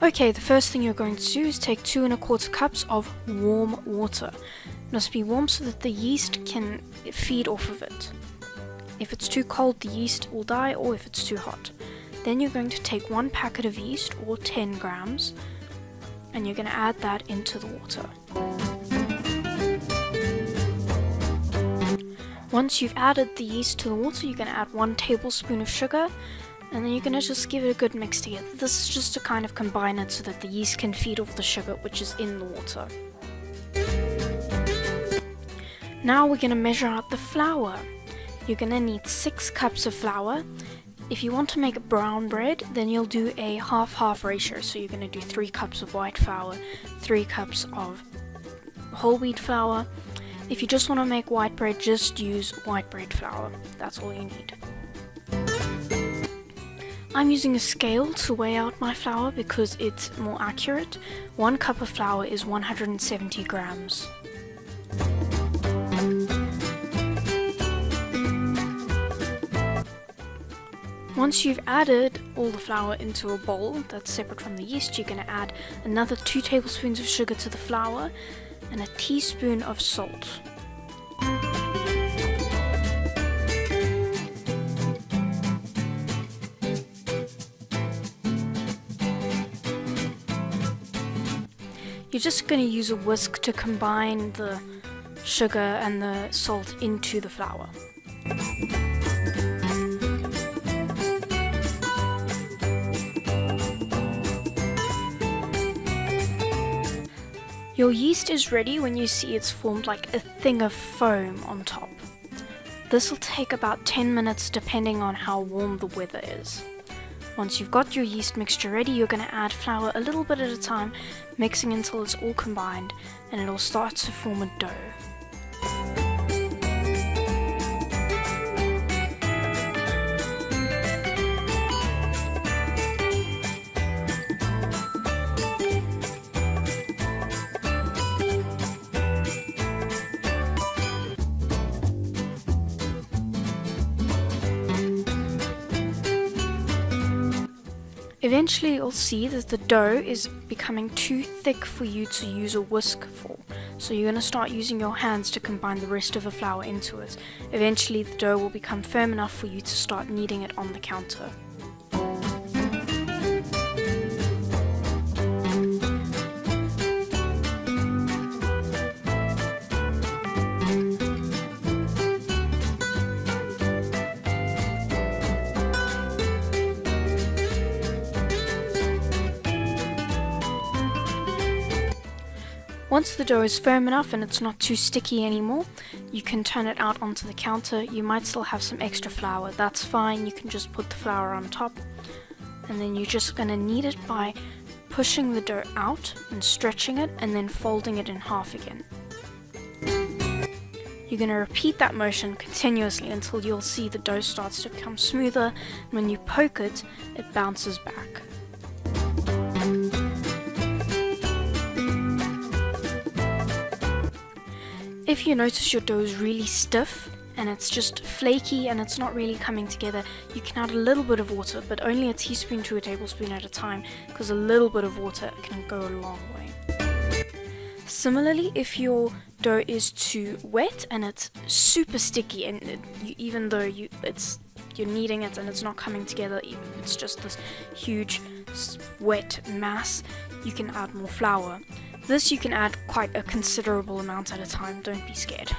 Okay, the first thing you're going to do is take 2 1/4 cups of warm water. It must be warm so that the yeast can feed off of it. If it's too cold, the yeast will die, or if it's too hot. Then you're going to take 1 packet of yeast, or 10 grams, and you're going to add that into the water. Once you've added the yeast to the water, you're going to add 1 tablespoon of sugar, and then you're going to just give it a good mix together. This is just to kind of combine it so that the yeast can feed off the sugar which is in the water. Now we're going to measure out the flour. You're going to need 6 cups of flour. If you want to make brown bread, then you'll do a half-half ratio. So you're going to do 3 cups of white flour, 3 cups of whole wheat flour. If you just want to make white bread, just use white bread flour. That's all you need. I'm using a scale to weigh out my flour because it's more accurate. 1 cup of flour is 170 grams. Once you've added all the flour into a bowl that's separate from the yeast, you're going to add another 2 tablespoons of sugar to the flour and a teaspoon of salt. You're just going to use a whisk to combine the sugar and the salt into the flour. Your yeast is ready when you see it's formed like a thing of foam on top. This will take about 10 minutes depending on how warm the weather is. Once you've got your yeast mixture ready, you're going to add flour a little bit at a time, mixing until it's all combined, and it'll start to form a dough. Eventually you'll see that the dough is becoming too thick for you to use a whisk for. So you're going to start using your hands to combine the rest of the flour into it. Eventually the dough will become firm enough for you to start kneading it on the counter. Once the dough is firm enough and it's not too sticky anymore, you can turn it out onto the counter. You might still have some extra flour, that's fine, you can just put the flour on top. And then you're just going to knead it by pushing the dough out and stretching it and then folding it in half again. You're going to repeat that motion continuously until you'll see the dough starts to become smoother, and when you poke it, it bounces back. If you notice your dough is really stiff and it's just flaky and it's not really coming together, you can add a little bit of water, but only a teaspoon to a tablespoon at a time, because a little bit of water can go a long way. Similarly, if your dough is too wet and it's super sticky, and even though you're kneading it and it's not coming together, it's just this huge wet mass, you can add more flour. This you can add quite a considerable amount at a time, don't be scared.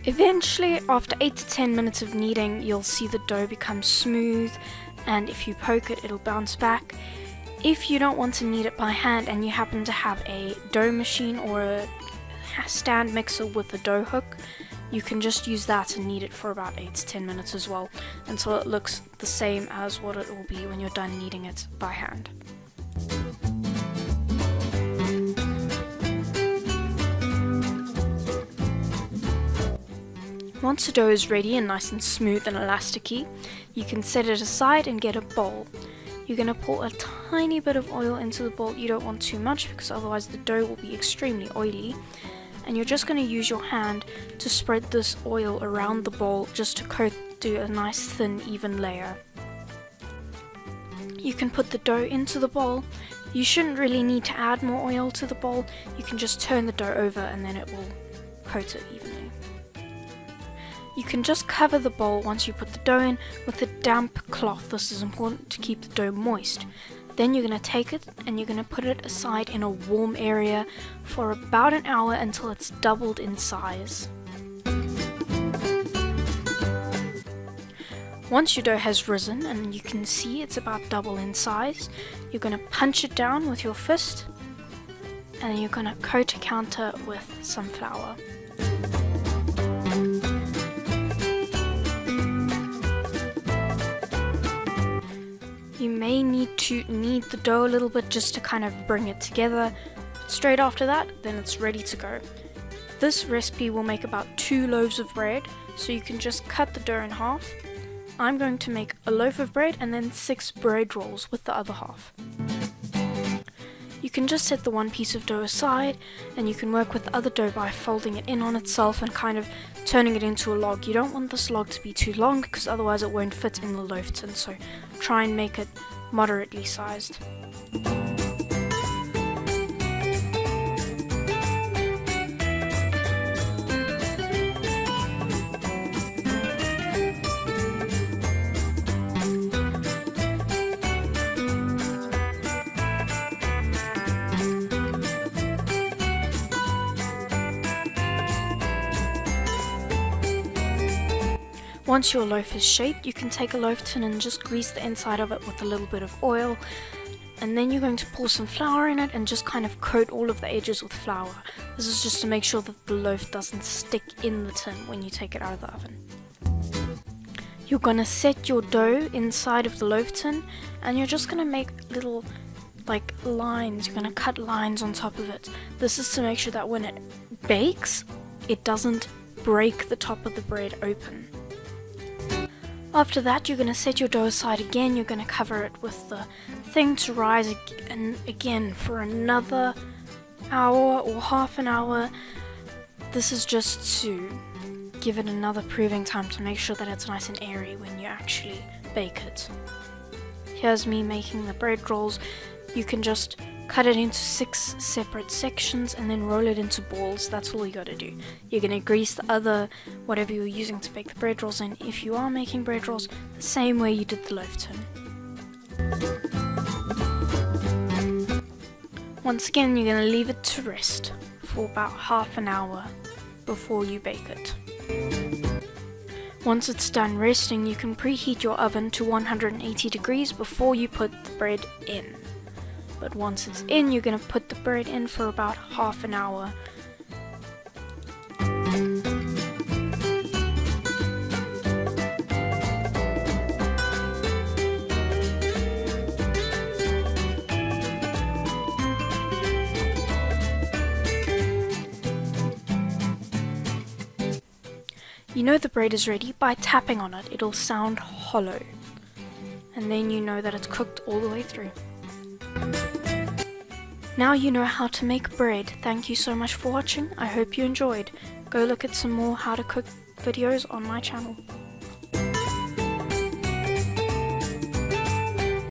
Eventually, after 8 to 10 minutes of kneading, you'll see the dough become smooth, and if you poke it, it'll bounce back. If you don't want to knead it by hand and you happen to have a dough machine or a stand mixer with a dough hook, you can just use that and knead it for about 8 to 10 minutes as well, until it looks the same as what it will be when you're done kneading it by hand. Once the dough is ready and nice and smooth and elasticy, you can set it aside and get a bowl. You're going to pour a tiny bit of oil into the bowl. You don't want too much because otherwise the dough will be extremely oily. And you're just going to use your hand to spread this oil around the bowl just to do a nice thin even layer. You can put the dough into the bowl. You shouldn't really need to add more oil to the bowl. You can just turn the dough over and then it will coat it evenly. You can just cover the bowl once you put the dough in with a damp cloth. This is important to keep the dough moist. Then you're going to take it and you're going to put it aside in a warm area for about an hour until it's doubled in size. Once your dough has risen and you can see it's about double in size, you're going to punch it down with your fist and then you're going to coat a counter with some flour. You may need to knead the dough a little bit just to kind of bring it together. Straight after that, then it's ready to go. This recipe will make about 2 loaves of bread, so you can just cut the dough in half. I'm going to make a loaf of bread and then 6 bread rolls with the other half. You can just set the one piece of dough aside and you can work with the other dough by folding it in on itself and kind of turning it into a log. You don't want this log to be too long because otherwise it won't fit in the loaf tin, so try and make it moderately sized. Once your loaf is shaped, you can take a loaf tin and just grease the inside of it with a little bit of oil, and then you're going to pour some flour in it and just kind of coat all of the edges with flour. This is just to make sure that the loaf doesn't stick in the tin when you take it out of the oven. You're going to set your dough inside of the loaf tin and you're just going to make little lines. You're going to cut lines on top of it. This is to make sure that when it bakes, it doesn't break the top of the bread open. After that, you're going to set your dough aside again. You're going to cover it with the thing to rise again for another hour or half an hour. This is just to give it another proving time to make sure that it's nice and airy when you actually bake it. Here's me making the bread rolls. You can just cut it into 6 separate sections and then roll it into balls. That's all you gotta do. You're gonna grease the other, whatever you're using to bake the bread rolls in, if you are making bread rolls, the same way you did the loaf tin. Once again, you're gonna leave it to rest for about half an hour before you bake it. Once it's done resting, you can preheat your oven to 180 degrees before you put the bread in. But once it's in, you're going to put the bread in for about half an hour. You know the bread is ready by tapping on it. It'll sound hollow. And then you know that it's cooked all the way through. Now you know how to make bread. Thank you so much for watching. I hope you enjoyed. Go look at some more how to cook videos on my channel.